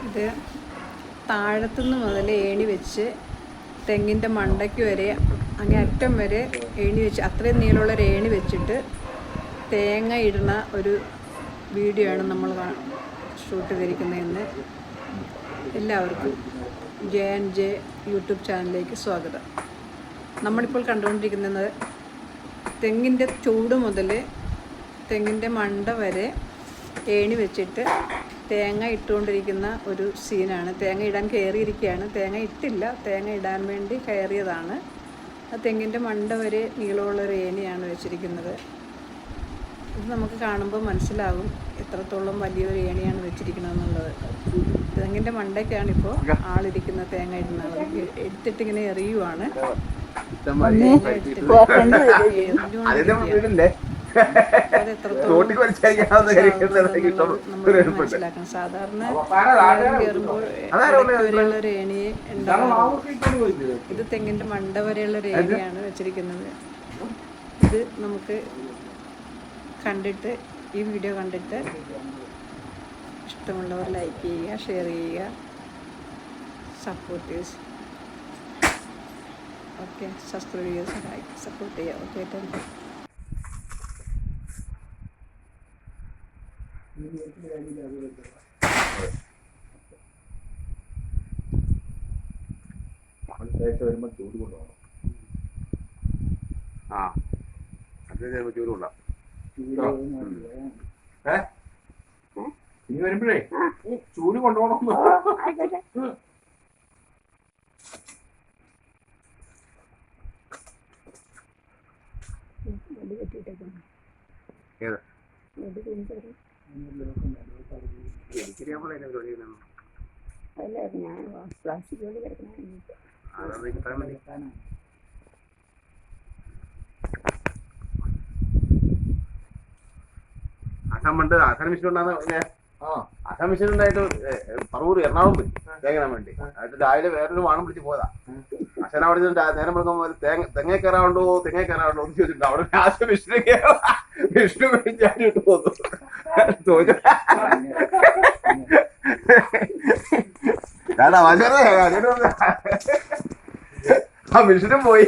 ഇത് താഴത്തുനിന്ന് മുതൽ ഏണി വെച്ച് തെങ്ങിൻ്റെ മണ്ടയ്ക്ക് വരെ അങ്ങേ അറ്റം വരെ ഏണി വെച്ച് അത്രയും നീളമുള്ളൊരു ഏണി വെച്ചിട്ട് തേങ്ങ ഇടുന്ന ഒരു വീഡിയോ ആണ് നമ്മൾ ഷൂട്ട് ചെയ്തിരിക്കുന്നതെന്ന്. എല്ലാവർക്കും JNJ യൂട്യൂബ് ചാനലിലേക്ക് സ്വാഗതം. നമ്മളിപ്പോൾ കണ്ടുകൊണ്ടിരിക്കുന്നത് തെങ്ങിൻ്റെ ചൂട് മുതൽ തെങ്ങിൻ്റെ മണ്ട വരെ ഏണി വെച്ചിട്ട് തേങ്ങ ഇട്ടുകൊണ്ടിരിക്കുന്ന ഒരു സീനാണ്. തേങ്ങ ഇടാൻ കയറിയിരിക്കുകയാണ്. തേങ്ങ ഇട്ടില്ല, തേങ്ങ ഇടാൻ വേണ്ടി കയറിയതാണ്. ആ തെങ്ങിൻ്റെ മണ്ട വരെ നീളമുള്ളൊരു ഏണിയാണ് വെച്ചിരിക്കുന്നത്. ഇത് നമുക്ക് കാണുമ്പോൾ മനസ്സിലാകും എത്രത്തോളം വലിയൊരു ഏണിയാണ് വെച്ചിരിക്കണമെന്നുള്ളത്. തെങ്ങിൻ്റെ മണ്ടയ്ക്കാണ് ഇപ്പോൾ ആളിരിക്കുന്ന തേങ്ങ ഇടുന്ന ആൾ. എടുത്തിട്ടിങ്ങനെ എറിയുവാണ്. മനസ്സിലാക്കണം. സാധാരണ കയറുമ്പോൾ വരെയുള്ള ഏണിയെ ഉണ്ടാകും. ഇത് തെങ്ങിൻ്റെ മണ്ട വരെയുള്ള ഏണിയാണ് വെച്ചിരിക്കുന്നത്. ഇത് നമുക്ക് കണ്ടിട്ട് ഈ വീഡിയോ കണ്ടിട്ട് ഇഷ്ടമുള്ളവർ ലൈക്ക് ചെയ്യുക, ഷെയർ ചെയ്യുക, സപ്പോർട്ടേഴ്സ് ഓക്കെ, സബ്സ്ക്രൈബ് ചെയ്യുക, സപ്പോർട്ട് ചെയ്യുക. Okay, thank you. വരുമ്പോൾ ചൂട് കൊണ്ടുപോകണം. ചൂട് കൊണ്ടാ ഇനി വരുമ്പോഴേ ചൂട് കൊണ്ടുപോകണം. ആസാം മിഷൻ ഉണ്ടാകുന്ന ആസാം മിഷൻ ഉണ്ടായിട്ട് പറവൂർ എറണാകുളം പോയി തേങ്ങാൻ വേണ്ടി. എന്നിട്ട് രാവിലെ വേറൊരു വാണം പിടിച്ച് പോയതാ. അച്ഛൻ അവിടെ നേരം വിളിക്കുമ്പോൾ തെങ്ങ കയറാണ്ടോ എന്ന് ചോദിച്ചിട്ടുണ്ട്. അവിടെ ആസാം മിഷന് വിഷ്ണു ഞാനിട്ട് പോന്നു. ആ മിഷനും പോയി.